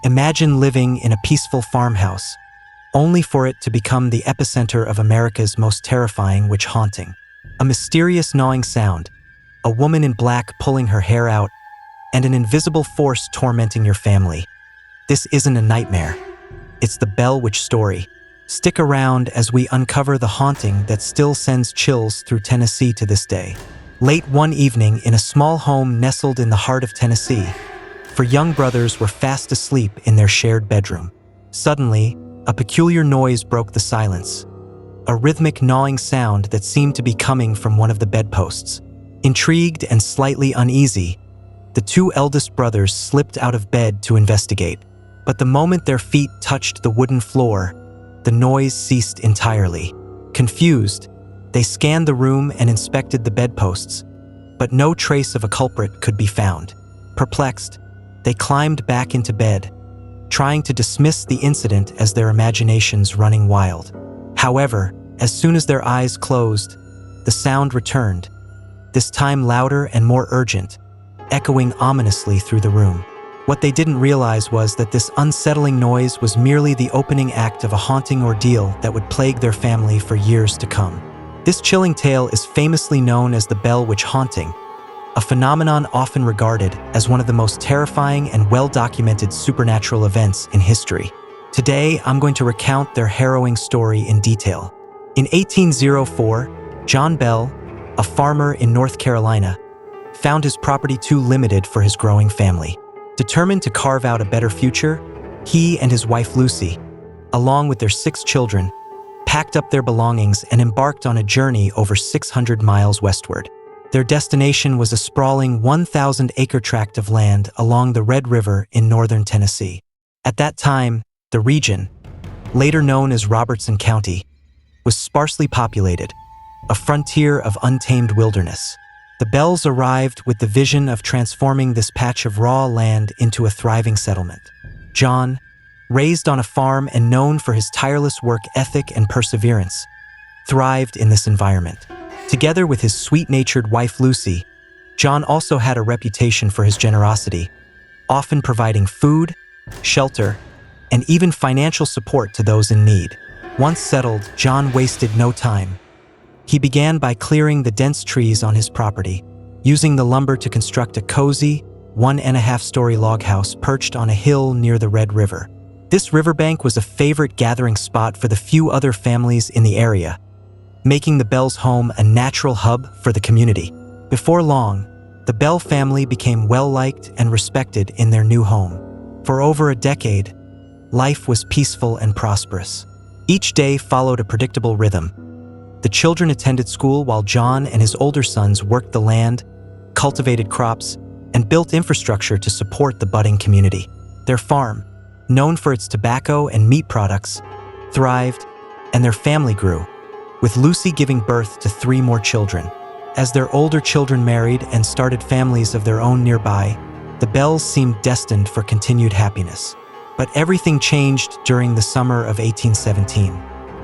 Imagine living in a peaceful farmhouse, only for it to become the epicenter of America's most terrifying witch haunting. A mysterious gnawing sound, a woman in black pulling her hair out, and an invisible force tormenting your family. This isn't a nightmare. It's the Bell Witch story. Stick around as we uncover the haunting that still sends chills through Tennessee to this day. Late one evening in a small home nestled in the heart of Tennessee, four young brothers were fast asleep in their shared bedroom. Suddenly, a peculiar noise broke the silence, a rhythmic gnawing sound that seemed to be coming from one of the bedposts. Intrigued and slightly uneasy, the two eldest brothers slipped out of bed to investigate. But the moment their feet touched the wooden floor, the noise ceased entirely. Confused, they scanned the room and inspected the bedposts, but no trace of a culprit could be found. Perplexed, they climbed back into bed, trying to dismiss the incident as their imaginations running wild. However, as soon as their eyes closed, the sound returned, this time louder and more urgent, echoing ominously through the room. What they didn't realize was that this unsettling noise was merely the opening act of a haunting ordeal that would plague their family for years to come. This chilling tale is famously known as the Bell Witch haunting, a phenomenon often regarded as one of the most terrifying and well-documented supernatural events in history. Today, I'm going to recount their harrowing story in detail. In 1804, John Bell, a farmer in North Carolina, found his property too limited for his growing family. Determined to carve out a better future, he and his wife Lucy, along with their 6 children, packed up their belongings and embarked on a journey over 600 miles westward. Their destination was a sprawling 1,000-acre tract of land along the Red River in northern Tennessee. At that time, the region, later known as Robertson County, was sparsely populated, a frontier of untamed wilderness. The Bells arrived with the vision of transforming this patch of raw land into a thriving settlement. John, raised on a farm and known for his tireless work ethic and perseverance, thrived in this environment. Together with his sweet-natured wife Lucy, John also had a reputation for his generosity, often providing food, shelter, and even financial support to those in need. Once settled, John wasted no time. He began by clearing the dense trees on his property, using the lumber to construct a cozy, 1.5-story log house perched on a hill near the Red River. This riverbank was a favorite gathering spot for the few other families in the area, making the Bells' home a natural hub for the community. Before long, the Bell family became well-liked and respected in their new home. For over a decade, life was peaceful and prosperous. Each day followed a predictable rhythm. The children attended school while John and his older sons worked the land, cultivated crops, and built infrastructure to support the budding community. Their farm, known for its tobacco and meat products, thrived, and their family grew, with Lucy giving birth to 3 more children. As their older children married and started families of their own nearby, the Bells seemed destined for continued happiness. But everything changed during the summer of 1817.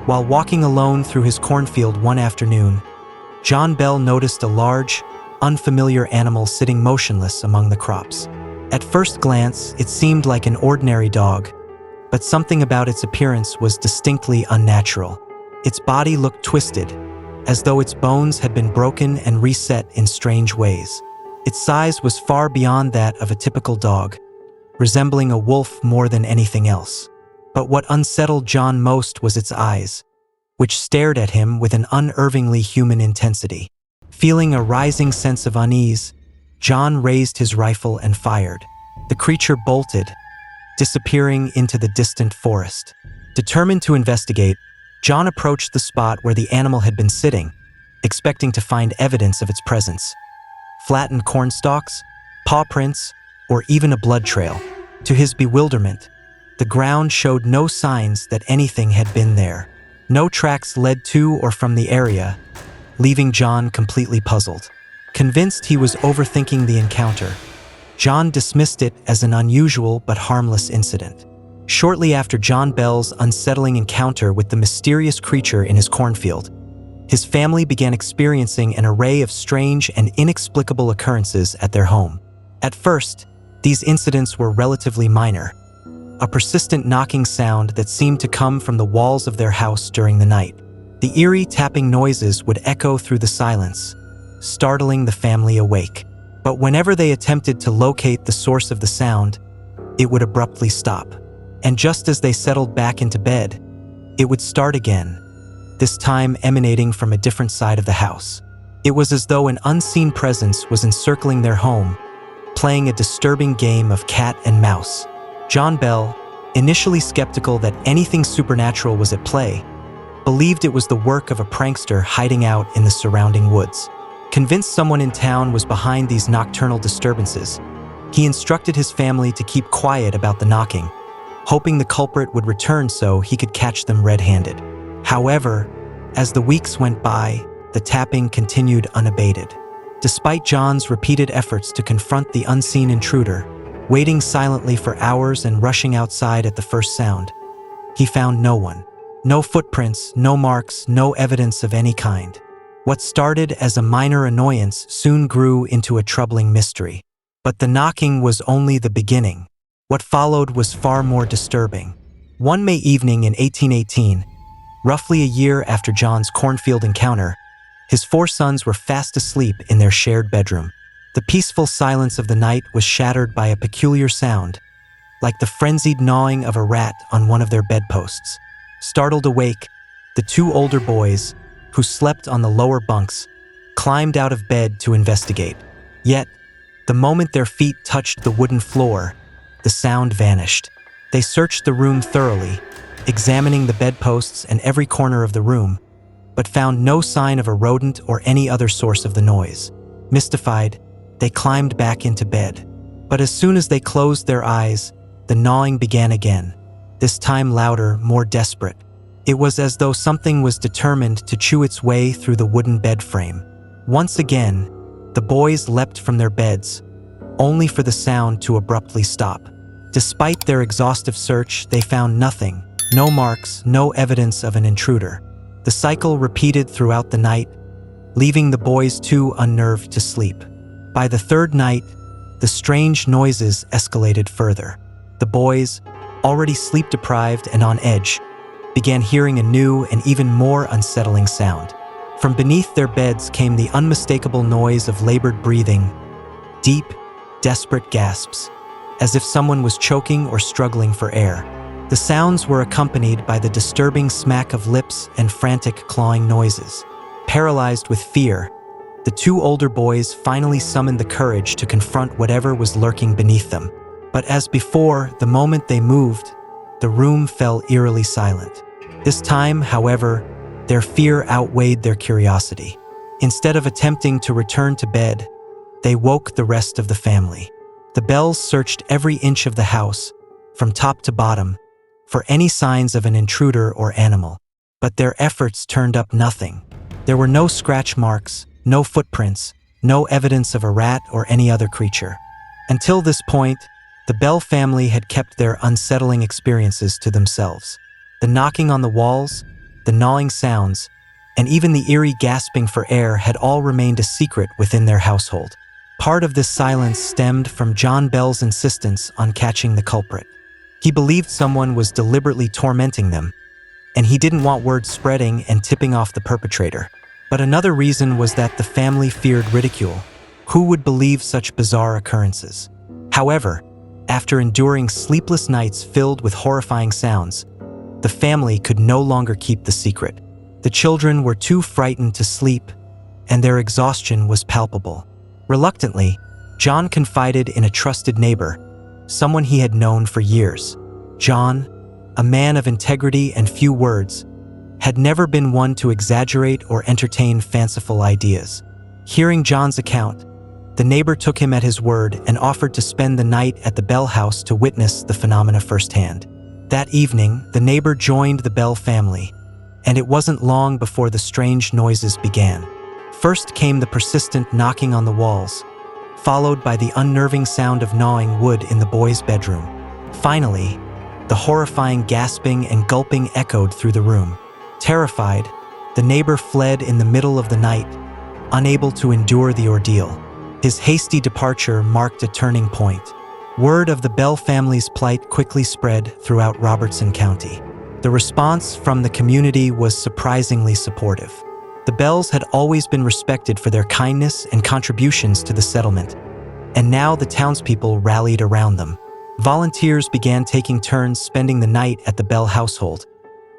While walking alone through his cornfield one afternoon, John Bell noticed a large, unfamiliar animal sitting motionless among the crops. At first glance, it seemed like an ordinary dog, but something about its appearance was distinctly unnatural. Its body looked twisted, as though its bones had been broken and reset in strange ways. Its size was far beyond that of a typical dog, resembling a wolf more than anything else. But what unsettled John most was its eyes, which stared at him with an unervingly human intensity. Feeling a rising sense of unease, John raised his rifle and fired. The creature bolted, disappearing into the distant forest. Determined to investigate, John approached the spot where the animal had been sitting, expecting to find evidence of its presence. Flattened corn stalks, paw prints, or even a blood trail. To his bewilderment, the ground showed no signs that anything had been there. No tracks led to or from the area, leaving John completely puzzled. Convinced he was overthinking the encounter, John dismissed it as an unusual but harmless incident. Shortly after John Bell's unsettling encounter with the mysterious creature in his cornfield, his family began experiencing an array of strange and inexplicable occurrences at their home. At first, these incidents were relatively minor. a persistent knocking sound that seemed to come from the walls of their house during the night. The eerie tapping noises would echo through the silence, startling the family awake. But whenever they attempted to locate the source of the sound, it would abruptly stop. And just as they settled back into bed, it would start again, this time emanating from a different side of the house. It was as though an unseen presence was encircling their home, playing a disturbing game of cat and mouse. John Bell, initially skeptical that anything supernatural was at play, believed it was the work of a prankster hiding out in the surrounding woods. Convinced someone in town was behind these nocturnal disturbances, he instructed his family to keep quiet about the knocking, hoping the culprit would return so he could catch them red-handed. However, as the weeks went by, the tapping continued unabated. Despite John's repeated efforts to confront the unseen intruder, waiting silently for hours and rushing outside at the first sound, he found no one. No footprints, no marks, no evidence of any kind. What started as a minor annoyance soon grew into a troubling mystery. But the knocking was only the beginning. What followed was far more disturbing. One May evening in 1818, roughly a year after John's cornfield encounter, his 4 sons were fast asleep in their shared bedroom. The peaceful silence of the night was shattered by a peculiar sound, like the frenzied gnawing of a rat on one of their bedposts. Startled awake, the 2 older boys, who slept on the lower bunks, climbed out of bed to investigate. Yet, the moment their feet touched the wooden floor, the sound vanished. They searched the room thoroughly, examining the bedposts and every corner of the room, but found no sign of a rodent or any other source of the noise. Mystified, they climbed back into bed. But as soon as they closed their eyes, the gnawing began again, this time louder, more desperate. It was as though something was determined to chew its way through the wooden bed frame. Once again, the boys leapt from their beds, only for the sound to abruptly stop. Despite their exhaustive search, they found nothing, no marks, no evidence of an intruder. The cycle repeated throughout the night, leaving the boys too unnerved to sleep. By the 3rd night, the strange noises escalated further. The boys, already sleep-deprived and on edge, began hearing a new and even more unsettling sound. From beneath their beds came the unmistakable noise of labored breathing, deep, desperate gasps, as if someone was choking or struggling for air. The sounds were accompanied by the disturbing smack of lips and frantic clawing noises. Paralyzed with fear, the 2 older boys finally summoned the courage to confront whatever was lurking beneath them. But as before, the moment they moved, the room fell eerily silent. This time, however, their fear outweighed their curiosity. Instead of attempting to return to bed, they woke the rest of the family. The Bells searched every inch of the house, from top to bottom, for any signs of an intruder or animal. But their efforts turned up nothing. There were no scratch marks, no footprints, no evidence of a rat or any other creature. Until this point, the Bell family had kept their unsettling experiences to themselves. The knocking on the walls, the gnawing sounds, and even the eerie gasping for air had all remained a secret within their household. Part of this silence stemmed from John Bell's insistence on catching the culprit. He believed someone was deliberately tormenting them, and he didn't want word spreading and tipping off the perpetrator. But another reason was that the family feared ridicule. Who would believe such bizarre occurrences? However, after enduring sleepless nights filled with horrifying sounds, the family could no longer keep the secret. The children were too frightened to sleep, and their exhaustion was palpable. Reluctantly, John confided in a trusted neighbor, someone he had known for years. John, a man of integrity and few words, had never been one to exaggerate or entertain fanciful ideas. Hearing John's account, the neighbor took him at his word and offered to spend the night at the Bell house to witness the phenomena firsthand. That evening, the neighbor joined the Bell family, and it wasn't long before the strange noises began. First came the persistent knocking on the walls, followed by the unnerving sound of gnawing wood in the boys' bedroom. Finally, the horrifying gasping and gulping echoed through the room. Terrified, the neighbor fled in the middle of the night, unable to endure the ordeal. His hasty departure marked a turning point. Word of the Bell family's plight quickly spread throughout Robertson County. The response from the community was surprisingly supportive. The Bells had always been respected for their kindness and contributions to the settlement, and now the townspeople rallied around them. Volunteers began taking turns spending the night at the Bell household,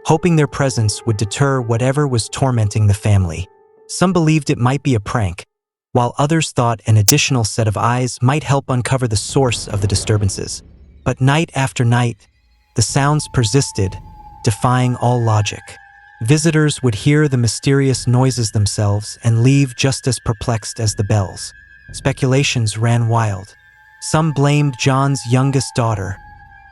hoping their presence would deter whatever was tormenting the family. Some believed it might be a prank, while others thought an additional set of eyes might help uncover the source of the disturbances. But night after night, the sounds persisted, defying all logic. Visitors would hear the mysterious noises themselves and leave just as perplexed as the Bells. Speculations ran wild. Some blamed John's youngest daughter,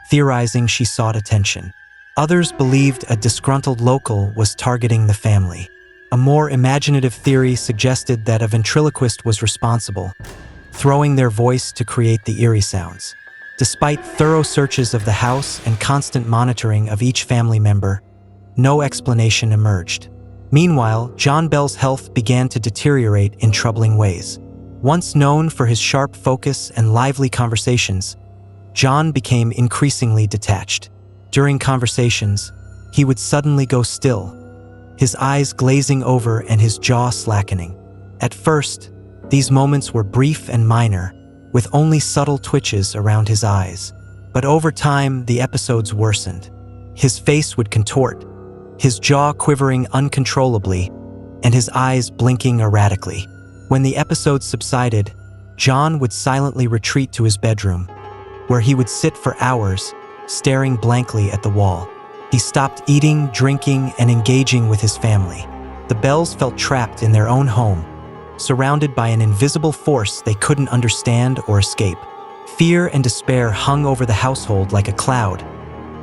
theorizing she sought attention. Others believed a disgruntled local was targeting the family. A more imaginative theory suggested that a ventriloquist was responsible, throwing their voice to create the eerie sounds. Despite thorough searches of the house and constant monitoring of each family member, no explanation emerged. Meanwhile, John Bell's health began to deteriorate in troubling ways. Once known for his sharp focus and lively conversations, John became increasingly detached. During conversations, he would suddenly go still, his eyes glazing over and his jaw slackening. At first, these moments were brief and minor, with only subtle twitches around his eyes. But over time, the episodes worsened. His face would contort, his jaw quivering uncontrollably, and his eyes blinking erratically. When the episodes subsided, John would silently retreat to his bedroom, where he would sit for hours, staring blankly at the wall. He stopped eating, drinking, and engaging with his family. The Bells felt trapped in their own home, surrounded by an invisible force they couldn't understand or escape. Fear and despair hung over the household like a cloud,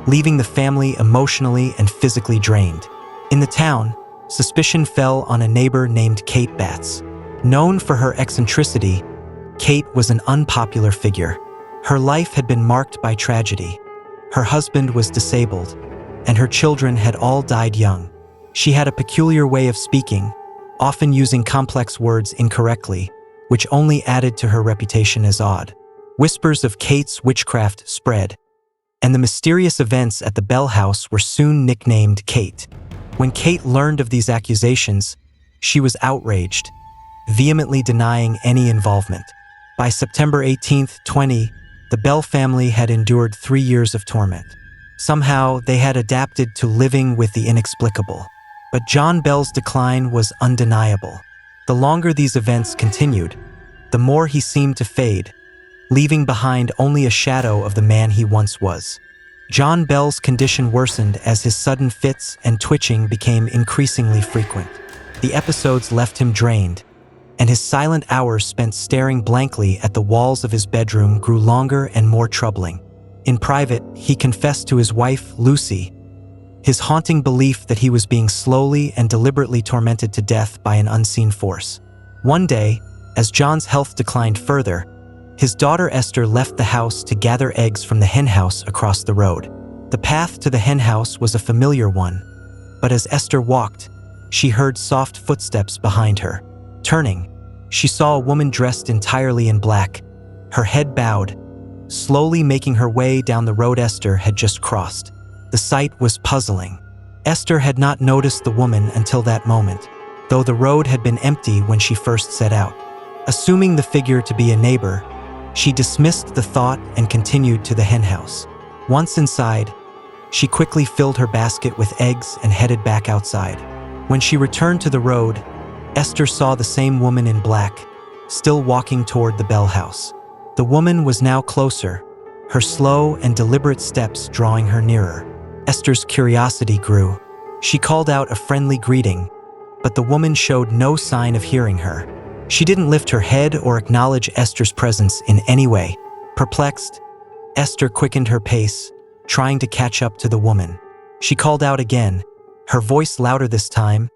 leaving the family emotionally and physically drained. In the town, suspicion fell on a neighbor named Kate Batts. Known for her eccentricity, Kate was an unpopular figure. Her life had been marked by tragedy. Her husband was disabled, and her children had all died young. She had a peculiar way of speaking, often using complex words incorrectly, which only added to her reputation as odd. Whispers of Kate's witchcraft spread, and the mysterious events at the Bell house were soon nicknamed Kate. When Kate learned of these accusations, she was outraged, vehemently denying any involvement. By September 18, 20, the Bell family had endured 3 years of torment. Somehow, they had adapted to living with the inexplicable. But John Bell's decline was undeniable. The longer these events continued, the more he seemed to fade, leaving behind only a shadow of the man he once was. John Bell's condition worsened as his sudden fits and twitching became increasingly frequent. The episodes left him drained, and his silent hours spent staring blankly at the walls of his bedroom grew longer and more troubling. In private, he confessed to his wife, Lucy, his haunting belief that he was being slowly and deliberately tormented to death by an unseen force. One day, as John's health declined further, his daughter Esther left the house to gather eggs from the henhouse across the road. The path to the henhouse was a familiar one, but as Esther walked, she heard soft footsteps behind her. Turning, she saw a woman dressed entirely in black, her head bowed, slowly making her way down the road Esther had just crossed. The sight was puzzling. Esther had not noticed the woman until that moment, though the road had been empty when she first set out. Assuming the figure to be a neighbor, she dismissed the thought and continued to the henhouse. Once inside, she quickly filled her basket with eggs and headed back outside. When she returned to the road, Esther saw the same woman in black, still walking toward the Bell house. The woman was now closer, her slow and deliberate steps drawing her nearer. Esther's curiosity grew. She called out a friendly greeting, but the woman showed no sign of hearing her. She didn't lift her head or acknowledge Esther's presence in any way. Perplexed, Esther quickened her pace, trying to catch up to the woman. She called out again, her voice louder this time,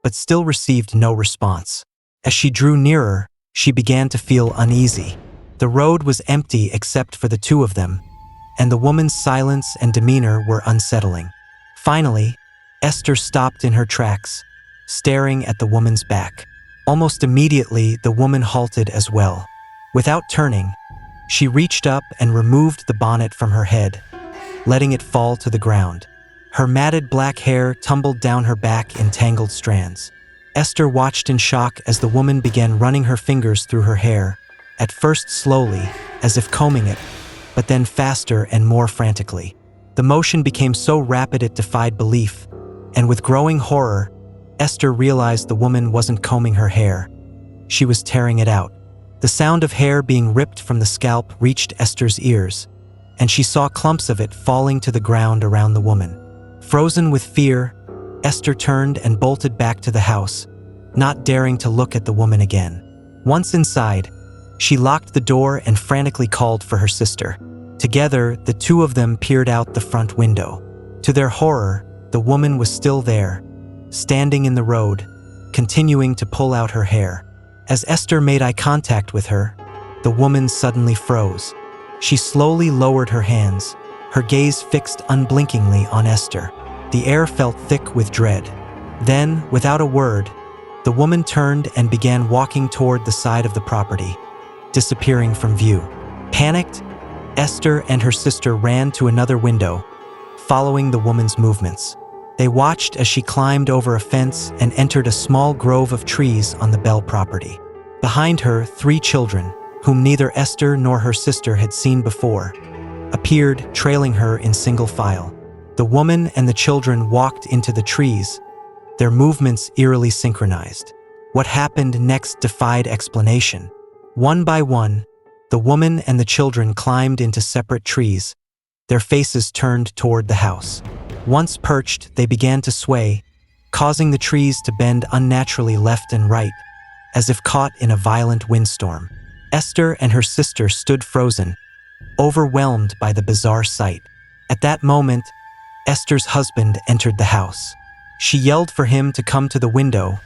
but still received no response. As she drew nearer, she began to feel uneasy. The road was empty except for the two of them, and the woman's silence and demeanor were unsettling. Finally, Esther stopped in her tracks, staring at the woman's back. Almost immediately, the woman halted as well. Without turning, She reached up and removed the bonnet from her head, letting it fall to the ground. Her matted black hair tumbled down her back in tangled strands. Esther watched in shock as the woman began running her fingers through her hair, at first slowly, as if combing it, but then faster and more frantically. The motion became so rapid it defied belief, and with growing horror, Esther realized the woman wasn't combing her hair. She was tearing it out. The sound of hair being ripped from the scalp reached Esther's ears, and she saw clumps of it falling to the ground around the woman. Frozen with fear, Esther turned and bolted back to the house, not daring to look at the woman again. Once inside, she locked the door and frantically called for her sister. Together, the two of them peered out the front window. To their horror, the woman was still there, standing in the road, continuing to pull out her hair. As Esther made eye contact with her, the woman suddenly froze. She slowly lowered her hands, her gaze fixed unblinkingly on Esther. The air felt thick with dread. Then, without a word, the woman turned and began walking toward the side of the property, disappearing from view. Panicked, Esther and her sister ran to another window, following the woman's movements. They watched as she climbed over a fence and entered a small grove of trees on the Bell property. Behind her, 3 children, whom neither Esther nor her sister had seen before, appeared, trailing her in single file. The woman and the children walked into the trees, their movements eerily synchronized. What happened next defied explanation. One by one, the woman and the children climbed into separate trees, their faces turned toward the house. Once perched, they began to sway, causing the trees to bend unnaturally left and right, as if caught in a violent windstorm. Esther and her sister stood frozen, overwhelmed by the bizarre sight. At that moment, Esther's husband entered the house. She yelled for him to come to the window,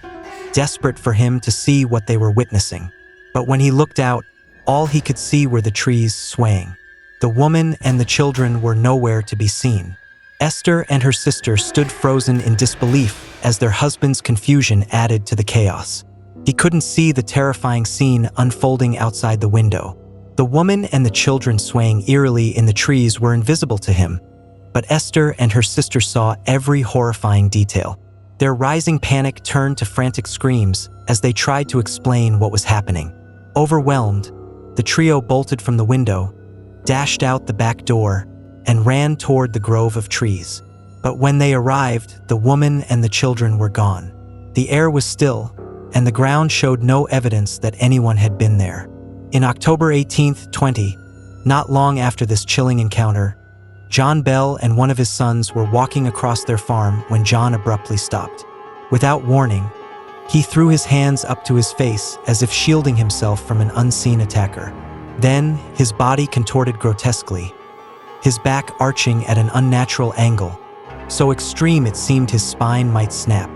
desperate for him to see what they were witnessing. But when he looked out, all he could see were the trees swaying. The woman and the children were nowhere to be seen. Esther and her sister stood frozen in disbelief as their husband's confusion added to the chaos. He couldn't see the terrifying scene unfolding outside the window. The woman and the children swaying eerily in the trees were invisible to him, but Esther and her sister saw every horrifying detail. Their rising panic turned to frantic screams as they tried to explain what was happening. Overwhelmed, the trio bolted from the window, dashed out the back door, and ran toward the grove of trees. But when they arrived, the woman and the children were gone. The air was still, and the ground showed no evidence that anyone had been there. In October 18, 20, not long after this chilling encounter, John Bell and one of his sons were walking across their farm when John abruptly stopped. Without warning, he threw his hands up to his face as if shielding himself from an unseen attacker. Then, his body contorted grotesquely, his back arching at an unnatural angle, so extreme it seemed his spine might snap.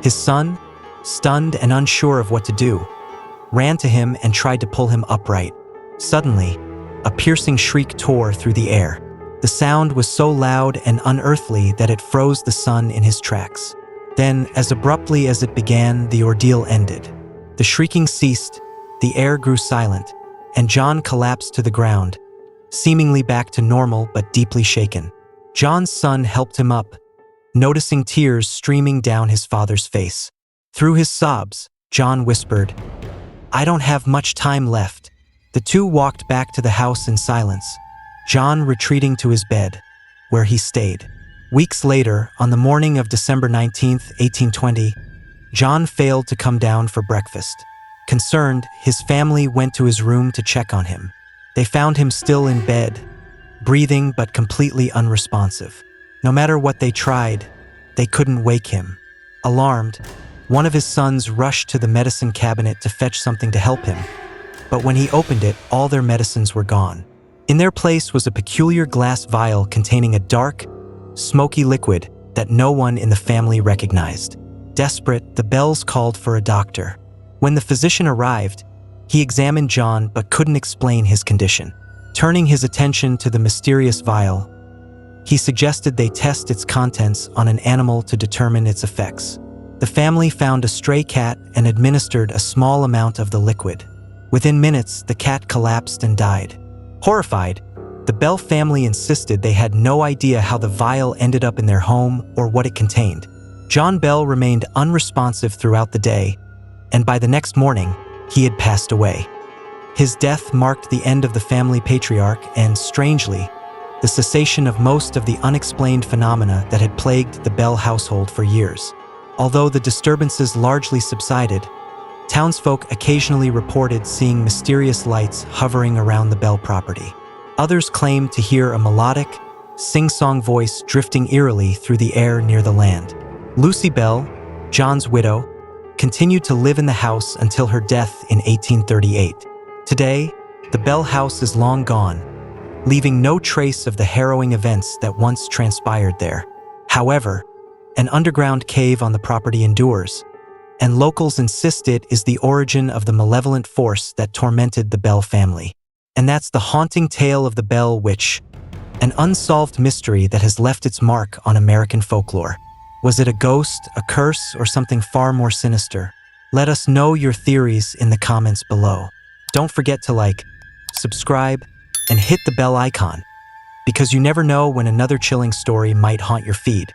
His son, stunned and unsure of what to do, ran to him and tried to pull him upright. Suddenly, a piercing shriek tore through the air. The sound was so loud and unearthly that it froze the son in his tracks. Then, as abruptly as it began, the ordeal ended. The shrieking ceased, the air grew silent, and John collapsed to the ground, seemingly back to normal but deeply shaken. John's son helped him up, noticing tears streaming down his father's face. Through his sobs, John whispered, "I don't have much time left." The two walked back to the house in silence, John retreating to his bed, where he stayed. Weeks later, on the morning of December 19, 1820, John failed to come down for breakfast. Concerned, his family went to his room to check on him. They found him still in bed, breathing but completely unresponsive. No matter what they tried, they couldn't wake him. Alarmed, one of his sons rushed to the medicine cabinet to fetch something to help him, but when he opened it, all their medicines were gone. In their place was a peculiar glass vial containing a dark, smoky liquid that no one in the family recognized. Desperate, the Bells called for a doctor. When the physician arrived, he examined John but couldn't explain his condition. Turning his attention to the mysterious vial, he suggested they test its contents on an animal to determine its effects. The family found a stray cat and administered a small amount of the liquid. Within minutes, the cat collapsed and died. Horrified, the Bell family insisted they had no idea how the vial ended up in their home or what it contained. John Bell remained unresponsive throughout the day, and by the next morning, he had passed away. His death marked the end of the family patriarch and, strangely, the cessation of most of the unexplained phenomena that had plagued the Bell household for years. Although the disturbances largely subsided, townsfolk occasionally reported seeing mysterious lights hovering around the Bell property. Others claimed to hear a melodic, sing-song voice drifting eerily through the air near the land. Lucy Bell, John's widow, continued to live in the house until her death in 1838. Today, the Bell house is long gone, leaving no trace of the harrowing events that once transpired there. However, an underground cave on the property endures, and locals insist it is the origin of the malevolent force that tormented the Bell family. And that's the haunting tale of the Bell Witch, an unsolved mystery that has left its mark on American folklore. Was it a ghost, a curse, or something far more sinister? Let us know your theories in the comments below. Don't forget to like, subscribe, and hit the bell icon, because you never know when another chilling story might haunt your feed.